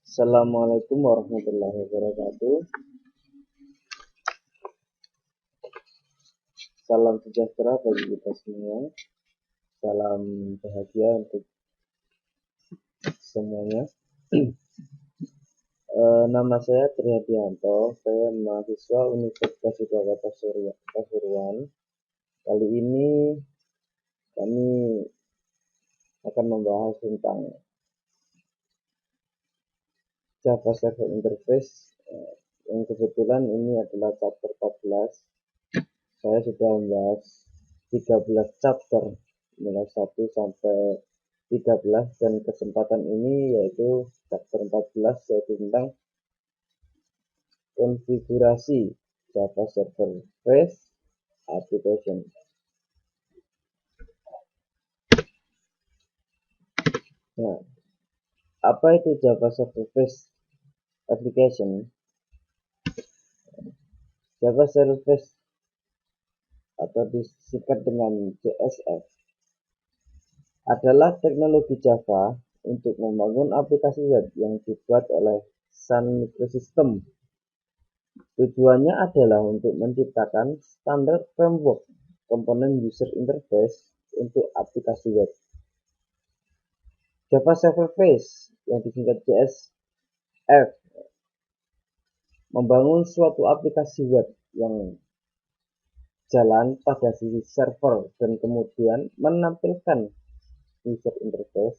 Assalamualaikum warahmatullahi wabarakatuh. Salam sejahtera bagi kita semua. Salam bahagia untuk semuanya. Nama saya Triadianto. Saya mahasiswa Universitas Udara Pasuruan. Kali ini kami akan membahas tentang Java Server Interface. Yang kebetulan ini adalah chapter 14. Saya sudah membahas 13 chapter mulai 1 sampai 13, dan kesempatan ini yaitu chapter 14, yaitu tentang konfigurasi Java Server Face Application. Nah, apa itu Java Server Face Application? Java Server Face atau disingkat dengan JSF adalah teknologi Java untuk membangun aplikasi web yang dibuat oleh Sun Microsystem. Tujuannya adalah untuk menciptakan standar framework komponen user interface untuk aplikasi web. Java Server Face yang disingkat JSF membangun suatu aplikasi web yang jalan pada sisi server dan kemudian menampilkan user interface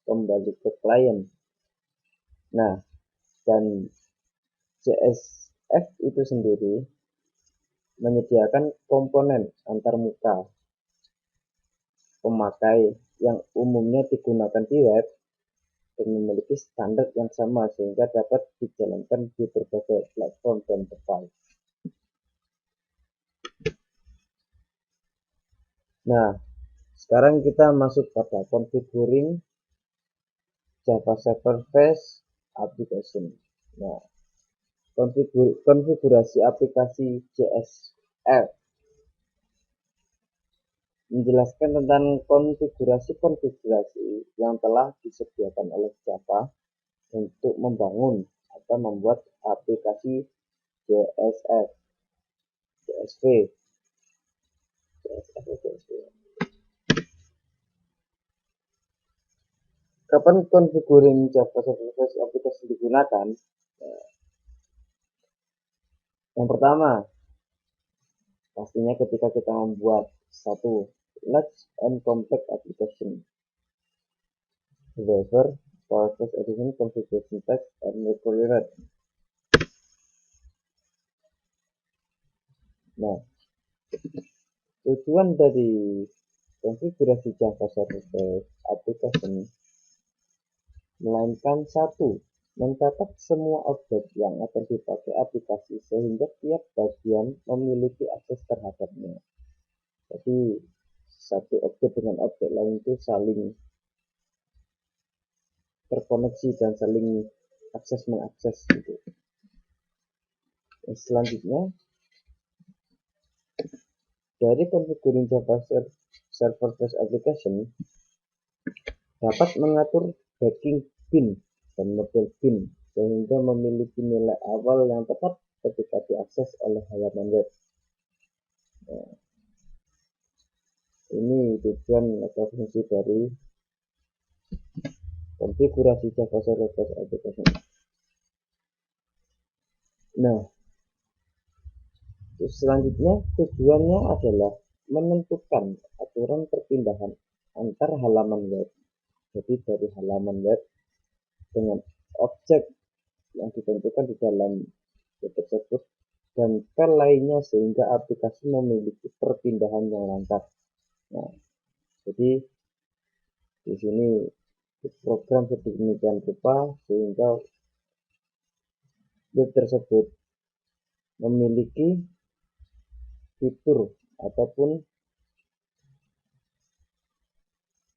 kembali ke klien. Nah, dan JSF itu sendiri menyediakan komponen antarmuka pemakai yang umumnya digunakan di web dan memiliki standar yang sama sehingga dapat dijalankan di berbagai platform dan device. Nah, sekarang kita masuk pada configuring Java Server Face Application. Nah, konfigurasi aplikasi JSF menjelaskan tentang konfigurasi-konfigurasi yang telah disediakan oleh Java untuk membangun atau membuat aplikasi JSF, JSV, JSF, JSV. Kapan configuring Java Server Face Application digunakan? Yang pertama, pastinya ketika kita membuat satu large and complex application. However, for first edition configuration text and required. Nah, tujuan dari konfigurasi Java Server Face Application melainkan satu, mencatat semua objek yang akan dipakai aplikasi sehingga tiap bagian memiliki akses terhadapnya. Jadi satu objek dengan objek lain itu saling terkoneksi dan saling akses mengakses gitu. Selanjutnya, dari configuring Java Server Face Application dapat mengatur backing bin dan model bin sehingga memiliki nilai awal yang tepat ketika diakses oleh halaman web. Nah, ini tujuan atau fungsi dari konfigurasi Java Server Face Application. Nah, selanjutnya tujuannya adalah menentukan aturan perpindahan antar halaman web. Jadi dari halaman web dengan objek yang ditentukan di dalam web tersebut dan file lainnya sehingga aplikasi memiliki perpindahan yang lancar. Nah, jadi di sini program sedemikian rupa sehingga web tersebut memiliki fitur ataupun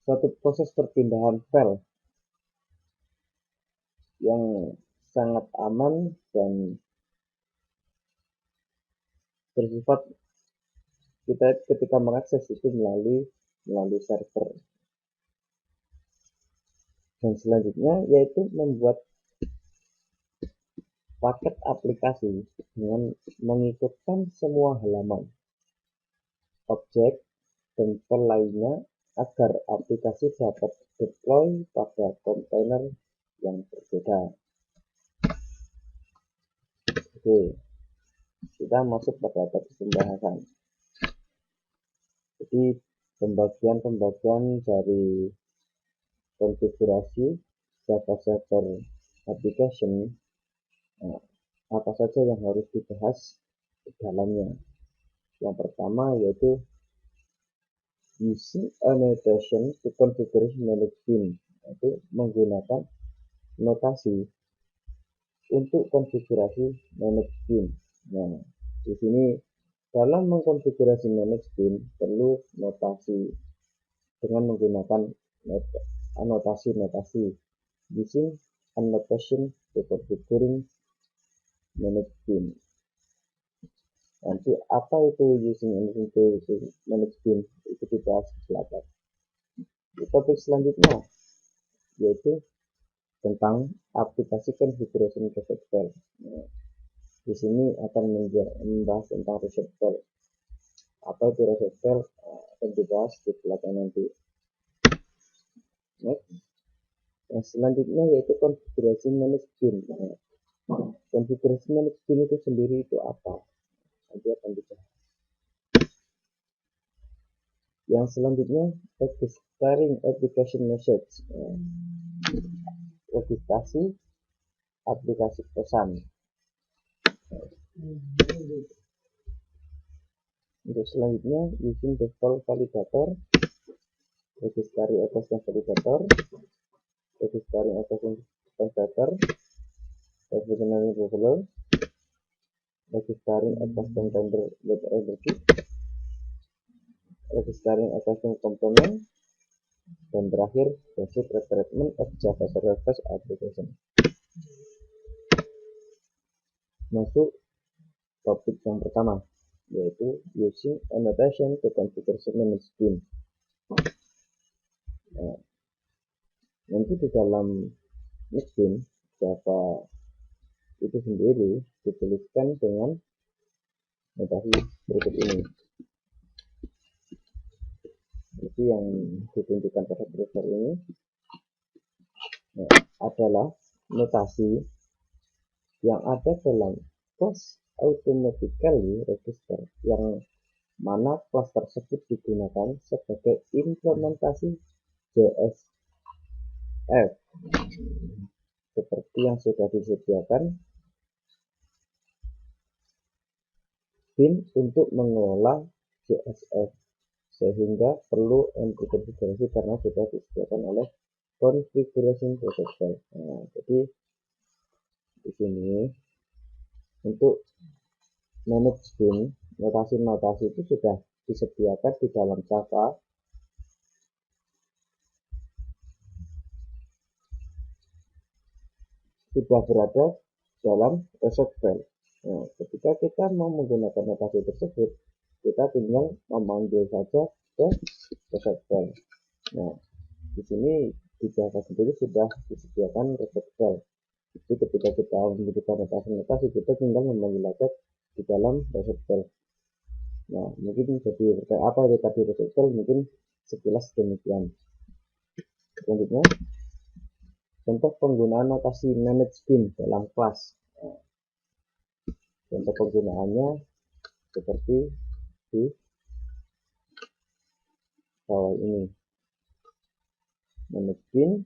suatu proses perpindahan file yang sangat aman dan bersifat kita ketika mengakses itu melalui server. Dan selanjutnya yaitu membuat paket aplikasi dengan mengikutkan semua halaman, objek, dan file lainnya agar aplikasi dapat deploy pada kontainer yang berbeda. Oke, kita masuk pada topik pembahasan. Jadi pembagian dari konfigurasi Java Server Application, apa saja yang harus dibahas di dalamnya. Yang pertama yaitu using annotation to configure manage bin, yaitu menggunakan notasi untuk konfigurasi manage bin. Nah, di sini dalam mengkonfigurasi manage bin perlu notasi dengan menggunakan notasi using annotation to configuring manage bin. Nanti apa itu using annotation to manage bin itu dibahas di belakang. Di topik selanjutnya yaitu tentang aplikasi configuration reset file. Nah, di sini akan membahas tentang reset file. Apa itu reset file akan dibahas di belakang nanti. Next. Yang selanjutnya yaitu konfigurasi manage bin. Nah, konfigurasi manage bin itu sendiri itu apa? Nanti akan dibahas. Yang selanjutnya registering application message. Nah, registrasi aplikasi pesan. Untuk selanjutnya using default validator, registering attachment validator, registering attachment validator, revolutionary developer, registering attachment tender with energy, registering attachment component, dan terakhir basic treatment of Java Server Application. Masuk topik yang pertama yaitu using annotation to configure manage bin. Nah, nanti di dalam manage bin Java itu sendiri dituliskan dengan notasi berikut ini. Jadi yang ditunjukkan pada browser ini adalah notasi yang ada dalam kelas automatically register, yang mana kelas tersebut digunakan sebagai implementasi JSF seperti yang sudah disediakan bin untuk mengelola JSF, sehingga perlu konfigurasi karena sudah disediakan oleh configuration protocol. Nah, jadi di sini untuk manage bin, notasi-notasi itu sudah disediakan di dalam Java sudah berada dalam reset file. Nah, ketika kita mau menggunakan notasi tersebut, kita tinggal memanggil saja ke reset file. Nah, di sini di Java sendiri sudah disediakan reset file. Jadi ketika kita membutuhkan notasi, kita tinggal memanggil aja di dalam reset file. Nah, mungkin jadi apa itu tadi reset file, mungkin sekilas demikian. Selanjutnya, contoh penggunaan notasi manage bin dalam kelas. Nah, contoh penggunaannya seperti di bawah ini. Manage bin,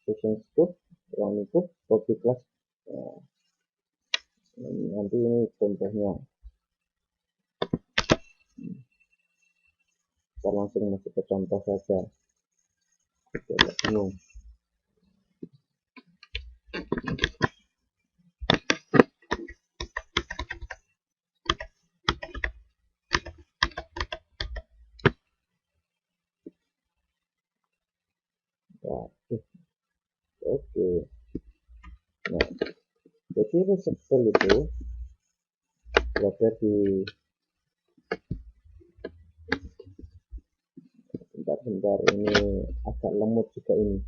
function scope, running code, copy class. Nah, nanti ini contohnya. Kita langsung masuk ke contoh saja. Tidak bingung. Oke. Nah, jadi reset file itu berada di bentar ini agak lemot juga ini.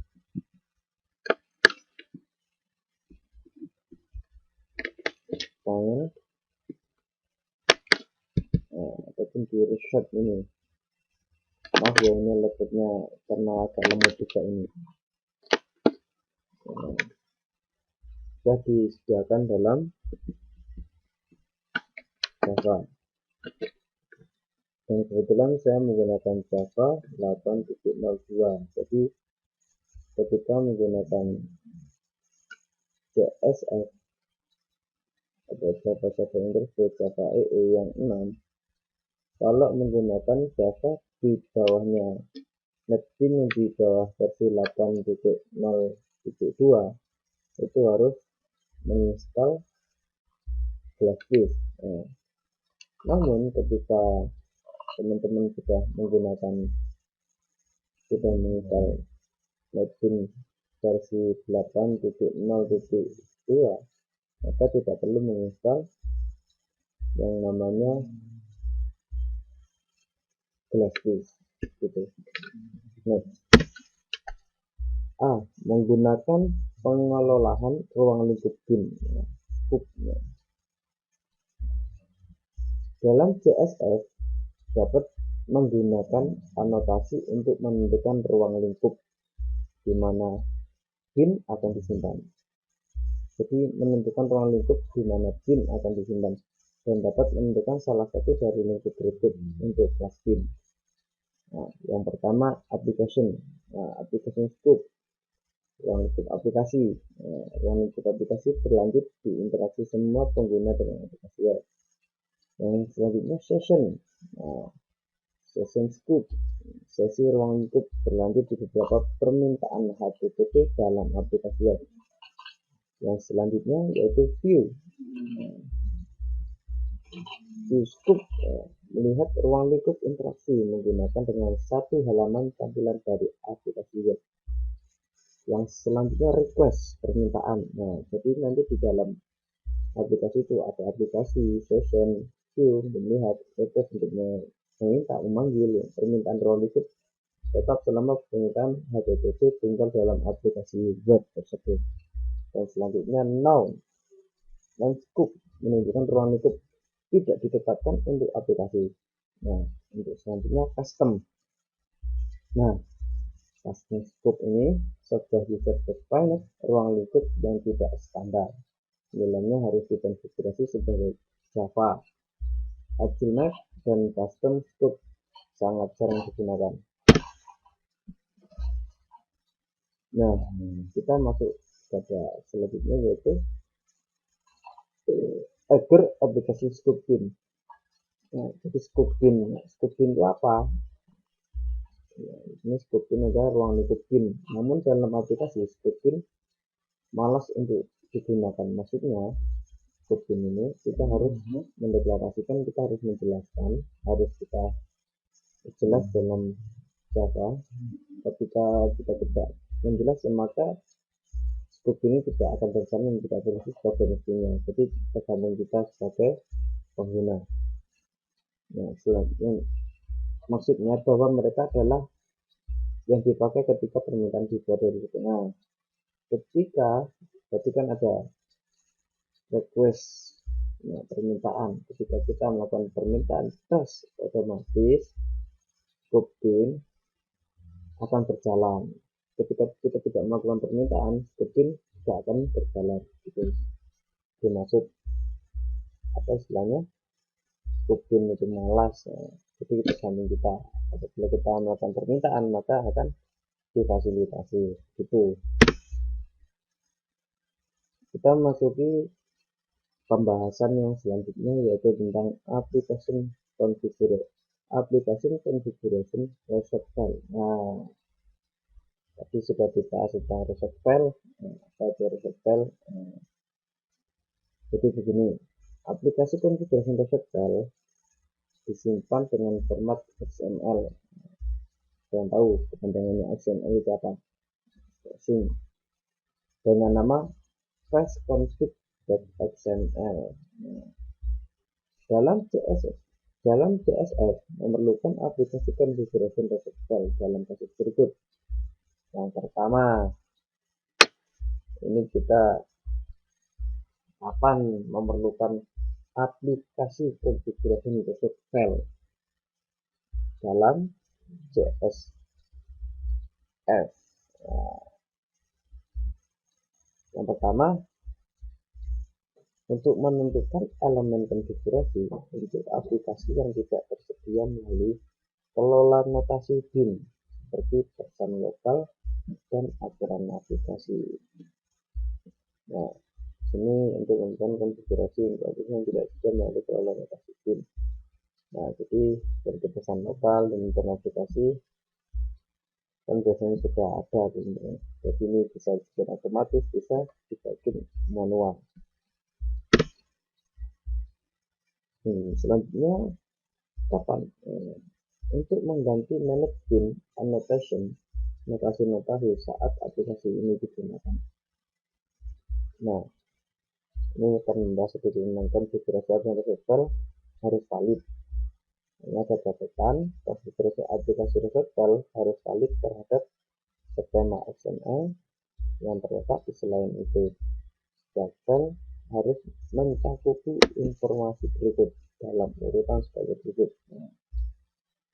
tangan, ataupun di reset ini. Maaf ya, ini laptopnya karena agak lemot juga ini. Sudah disediakan dalam Java, dan kebetulan saya menggunakan Java 8.02. jadi ketika menggunakan JSF atau Java Interface Java EE yang 6, kalau menggunakan Java di bawahnya NetBeans yang di bawah versi 8.0.2 itu harus menginstal Glassfish. Namun ketika teman-teman sudah menginstal NetBeans versi 8.0.2, maka tidak perlu menginstal yang namanya Glassfish gitu. Menggunakan pengelolaan ruang lingkup bin dalam CSS dapat menggunakan anotasi untuk menentukan ruang lingkup di mana bin akan disimpan. Jadi menentukan ruang lingkup di mana bin akan disimpan, dan dapat menentukan salah satu dari lingkup berikut untuk kelas bin. Yang pertama application, application scope, ruang lingkup aplikasi. Ruang lingkup aplikasi berlanjut di interaksi semua pengguna dengan aplikasi web. Yang selanjutnya session, session scope, sesi ruang lingkup berlanjut di beberapa permintaan HTTP dalam aplikasi web. Yang selanjutnya yaitu view, view scope, melihat ruang lingkup interaksi menggunakan dengan satu halaman tampilan dari aplikasi web. Yang selanjutnya request, permintaan. Jadi nanti di dalam aplikasi itu ada aplikasi, session, view, melihat, request untuk meminta, memanggil. Permintaan ruang lingkup tetap selama permintaan HTTP tinggal dalam aplikasi web tersebut. Dan selanjutnya noun scope, menunjukkan ruang lingkup tidak ditetapkan untuk aplikasi. Untuk selanjutnya custom. Custom scope ini sebuah user defined ruang lingkup yang tidak standar. Nilainya harus dikonfigurasi sebagai Java. Agile dan custom scope sangat sering digunakan. Kita masuk pada selanjutnya yaitu agar aplikasi scope bin. Jadi scope bin itu apa? Ini scope bin adalah ruang lingkup bin. Namun dalam aplikasi scope bin malas untuk digunakan. Maksudnya scope bin ini kita harus mendeklarasikan, kita harus menjelaskan, harus kita jelas dalam Java. Ketika kita tidak menjelaskan, maka scope ini tidak akan terjamin, tidak berfungsi sebagai mestinya. Jadi tergantung kita sebagai pengguna. Selanjutnya maksudnya bahwa mereka adalah yang dipakai ketika permintaan dibuat dari itu. Ketika kan ada request, permintaan. Ketika kita melakukan permintaan tes, otomatis scope bin akan berjalan. Ketika kita tidak melakukan permintaan, scope bin tidak akan berjalan. Itu dimaksud apa istilahnya, scope bin itu malas. Jadi tergantung kita. Apabila kita melakukan permintaan, maka akan difasilitasi. Gitu. Kita masuki pembahasan yang selanjutnya yaitu tentang application configuration reset file. Tadi sudah dibahas tentang reset file. Reset file. Jadi begini, aplikasi configuration reset file disimpan dengan format XML. Kalian tahu kepanjangannya XML itu apa? Dengan nama fastconfig.xml. Dalam CSS memerlukan aplikasi configuration reset file dalam kasus berikut. Yang pertama, ini kita kapan memerlukan aplikasi configuration reset file dalam CSS. Nah, yang pertama, untuk menentukan elemen konfigurasi untuk aplikasi yang tidak tersedia melalui kelola notasi bin seperti pesan lokal dan aturan navigasi. Nah, sini untuk menentukan konfigurasi untuk aplikasi yang tidak tersedia melalui kelola notasi bin. Nah, jadi seperti pesan lokal dan aturan navigasi kan biasanya sudah ada sebenarnya. Jadi ini bisa dibikin otomatis, bisa dibikin manual. Selanjutnya kapan? Untuk mengganti manage bin annotation, notasi-notasi saat aplikasi ini digunakan. Nah, ini akan membahas sedikit tentang konfigurasi aplikasi file harus valid. Ini ada catatan, konfigurasi aplikasi reset file harus valid terhadap skema XML yang terletak di selain itu. File harus mencakupi informasi berikut dalam urutan sebagai berikut.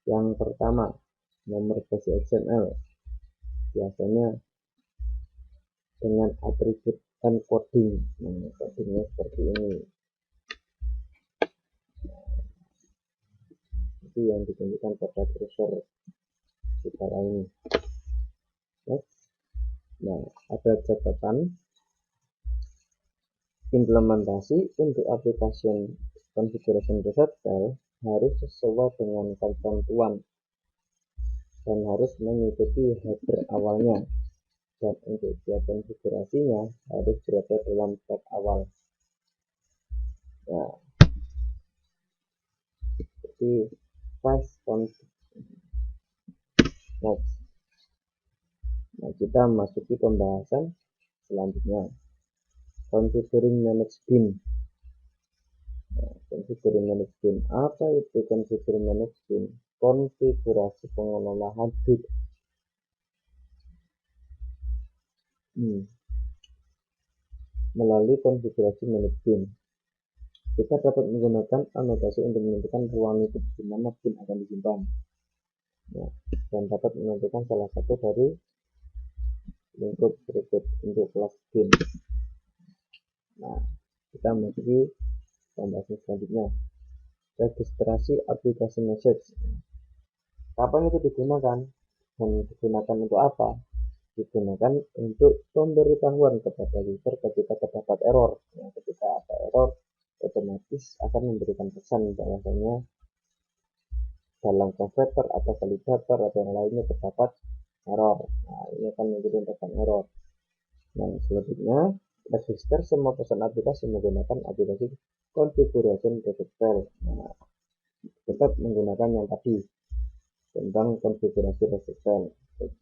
Yang pertama, nomor base XML, biasanya dengan atribut encoding. Codingnya seperti ini. Itu yang ditunjukkan pada cursor di bawah ini. Nah, ada catatan implementasi untuk application configuration reset file harus sesuai dengan ketentuan dan harus mengikuti header awalnya, dan untuk dia konfigurasinya harus berada dalam tag awal. Nah, jadi fast next. Nah, kita masuki pembahasan selanjutnya, configuring manage bin. Configuring manage bin, apa itu configuring manage bin? Konfigurasi pengelolaan bin. Melalui konfigurasi manage bin, kita dapat menggunakan anotasi untuk menentukan ruang lingkup di mana bin akan disimpan. Nah, dan dapat menentukan salah satu dari lingkup berikut untuk kelas bin. Nah, kita masuki pembahasan selanjutnya, registrasi aplikasi message. Kapan itu digunakan dan digunakan untuk apa? Digunakan untuk pemberitahuan kepada user ketika terdapat error. Nah, ketika ada error, otomatis akan memberikan pesan bahwasanya dalam converter atau validator atau yang lainnya terdapat error. Nah, ini akan menjadi pesan error. Nah, selanjutnya, register semua pesan aplikasi menggunakan aplikasi configuration reset file. Nah, tetap menggunakan yang tadi tentang konfigurasi reset file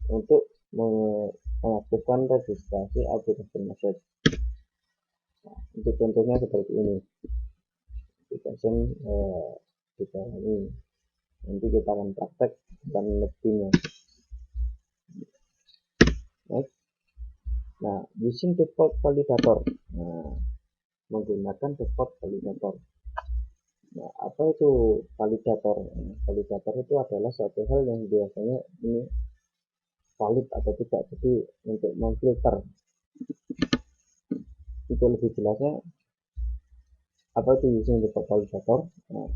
untuk mengaktifkan registrasi aplikasi message. Nah, untuk contohnya seperti ini, application kita ini nanti kita akan praktek dan lebihnya. Nah, using default validator. Nah, menggunakan default validator. Nah, apa itu validator? Validator itu adalah suatu hal yang biasanya ini valid atau tidak. Jadi untuk memfilter itu lebih jelasnya apa itu using default validator. Nah,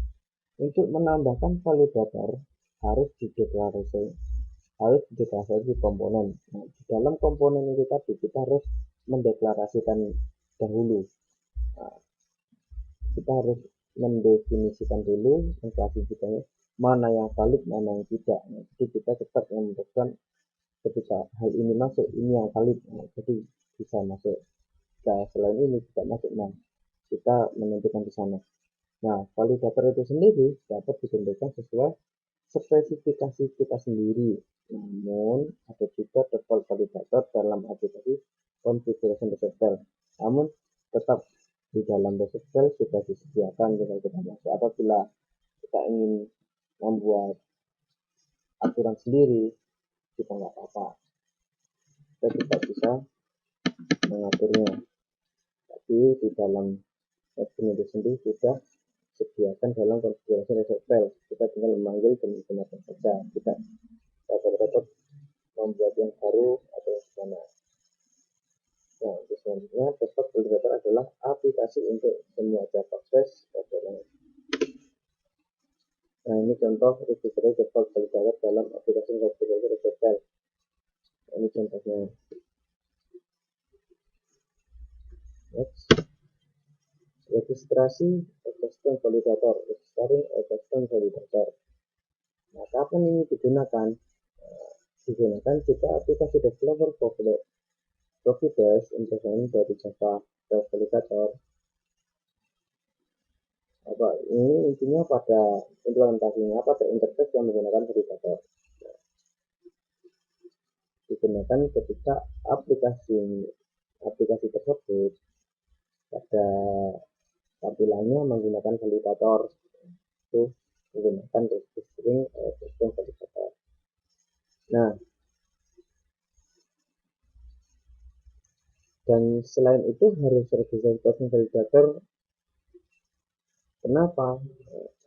untuk menambahkan validator harus dideklarasi komponen. Nah, di dalam komponen itu tadi kita harus mendeklarasikan dahulu. Nah, kita harus mendefinisikan dulu mengklasifikasinya mana yang valid, mana yang tidak. Nah, jadi kita tetap menentukan ketika hal ini masuk, ini yang valid. Nah, jadi bisa masuk. Nah, selain ini tidak masuk, nah kita menentukan di sana. Nah, validator itu sendiri dapat ditentukan sesuai spesifikasi kita sendiri. Namun ada juga default validator dalam aplikasi configuration reset file. Namun tetap di dalam reset file sudah disediakan, tinggal kita masuk. Apabila kita ingin membuat aturan sendiri, kita nggak apa-apa, kita tidak bisa mengaturnya. Tapi di dalam admin itu sendiri sudah sediakan dalam konfigurasi reset file. Kita tinggal memanggil dan menggunakan saja. Kita dapat membuat yang baru atau gimana. Nah, selanjutnya desktop validator adalah aplikasi untuk semua Java Space. Nah, ini contoh register desktop validator dalam aplikasi konfigurasi reset file. Ini contohnya. Next. Registrasi custom validator. Registering custom validator. Nah, kapan ini digunakan? Digunakan jika aplikasi developer provides implementasi dari Java validator. Ini intinya pada implementasinya pada interface yang menggunakan validator. Digunakan ketika aplikasi tersebut pada tampilannya menggunakan validator, itu menggunakan registering custom validator. Nah, dan selain itu harus registering custom validator. Kenapa?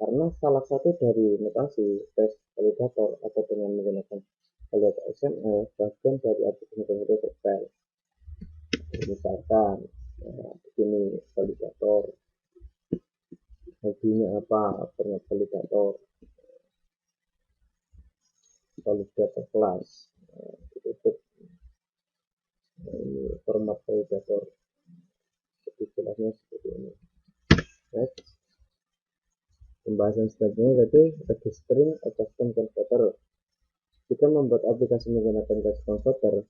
Karena salah satu dari mutasi test validator atau dengan menggunakan validator XML bagian dari aplikasi validator file. Misalkan begini validator, hobinya apa, format validator class, ditutup. Ini format validator, jelasnya seperti ini. Next. Pembahasan selanjutnya yaitu registering custom converter. Jika membuat aplikasi menggunakan custom converter,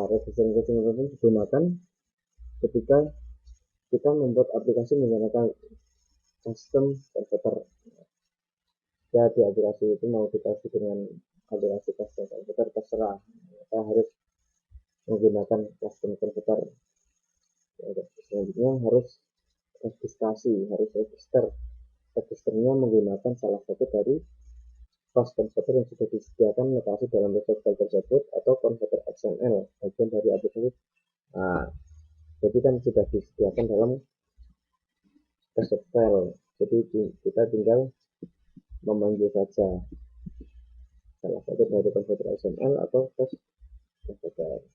registering custom converter digunakan ketika kita membuat aplikasi menggunakan custom converter. Jadi aplikasi itu mau dikasih dengan aplikasi custom converter terserah, kita harus menggunakan custom converter. Selanjutnya harus registernya menggunakan salah satu dari class converter yang sudah disediakan mutasi dalam resource file tersebut atau converter XML bagian dari aplikasi. Nah, jadi kan sudah disediakan dalam resource file, jadi kita tinggal memanggil saja salah satu dari converter XML atau class converter.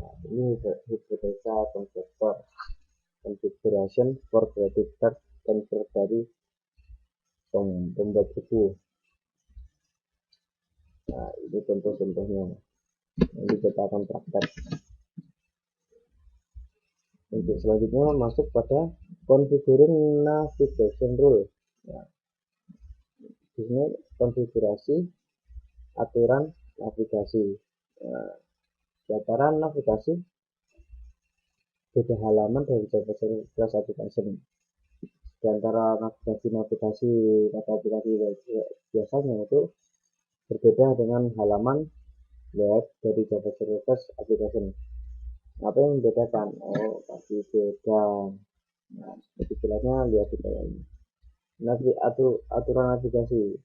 Nah, ini hypothesa converter configuration for credit card convert dari pembuat buku. Nah, ini contoh-contohnya. Nanti kita akan praktek. Untuk selanjutnya masuk pada configuring navigation rule. Nah, di sini konfigurasi aturan navigasi. Nah, dataran navigasi beda halaman dari Java Class Application. Di antara navigasi atau aplikasi biasanya itu berbeda dengan halaman web dari Java Class Application. Apa yang membedakan? Pasti beda. Nah, lebih jelasnya lihat di bawah ini. Aturan navigasi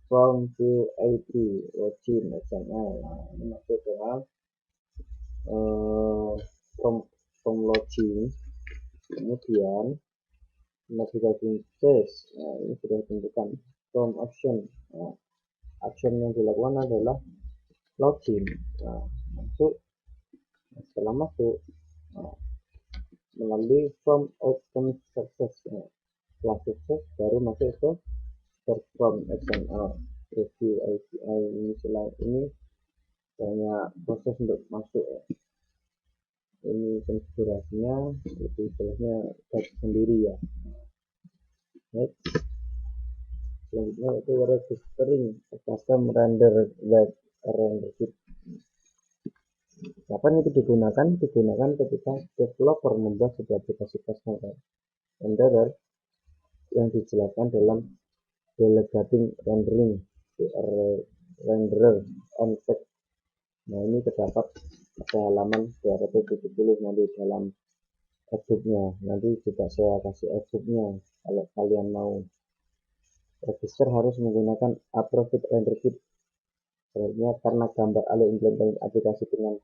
from to AP login XML. Nah, ini masuk dengan from login, kemudian navigasi space. Nah, ini sudah ditentukan from action. Nah, action yang dilakukan adalah login. Nah, setelah masuk melalui from outcome success. Nah, setelah sukses baru masuk ke perform XML review API. Ini banyak proses untuk masuk ya. Ini konfigurasinya lebih jelasnya sendiri ya. Next. Selanjutnya itu registering custom render web render kit. Kapan itu digunakan? Digunakan ketika developer membuat sebuah aplikasi custom renderer yang dijelaskan dalam delegating rendering renderer on text. Nah, ini terdapat pada halaman 270 nanti dalam e-booknya. Nanti juga saya kasih e-booknya kalau kalian mau. Register harus menggunakan approved render kit. Selanjutnya, karena gambar alur implementasi aplikasi dengan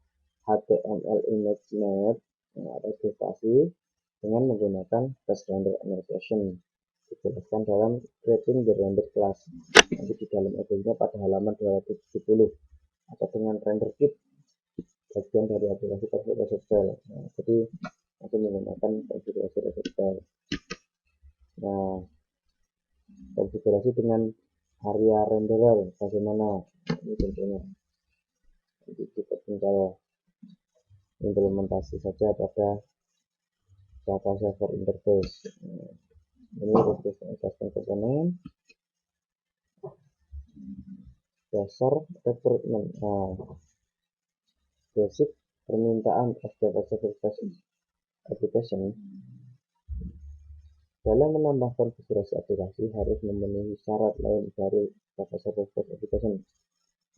HTML image map atau prestasi dengan menggunakan fast render annotation dijelaskan dalam creating the render class nanti di dalam edonya pada halaman 270 atau dengan render kit bagian dari aplikasi konfigurasi file. Jadi aku menggunakan konfigurasi file. Nah, konfigurasi dengan area renderer bagaimana ini tentunya kita tinggal implementasi saja pada Java Server Interface. Ini custom komponen dasar requirement. Basic permintaan of Java Server Application dalam menambah konfigurasi aplikasi harus memenuhi syarat lain dari Java Server Application.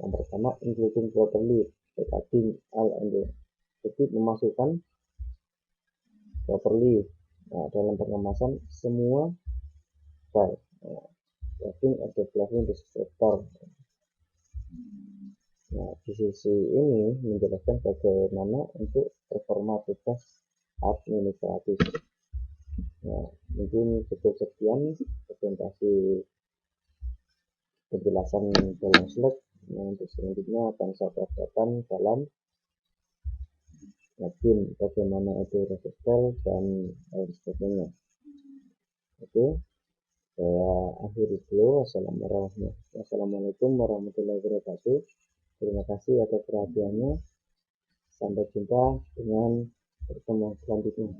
Yang pertama, including properly recording all and jadi memasukkan properly dalam pengemasan semua file. Recording atau plugin descriptor. Nah, di sisi ini menjelaskan bagaimana untuk performa tugas administratif. Nah, mungkin cukup sekian presentasi penjelasan dalam slide. Untuk selanjutnya akan saya bacakan dalam login bagaimana itu register dan lain sebagainya. Oke, saya akhiri dulu. Assalamualaikum warahmatullahi wabarakatuh. Terima kasih atas perhatiannya. Sampai jumpa dengan pertemuan selanjutnya.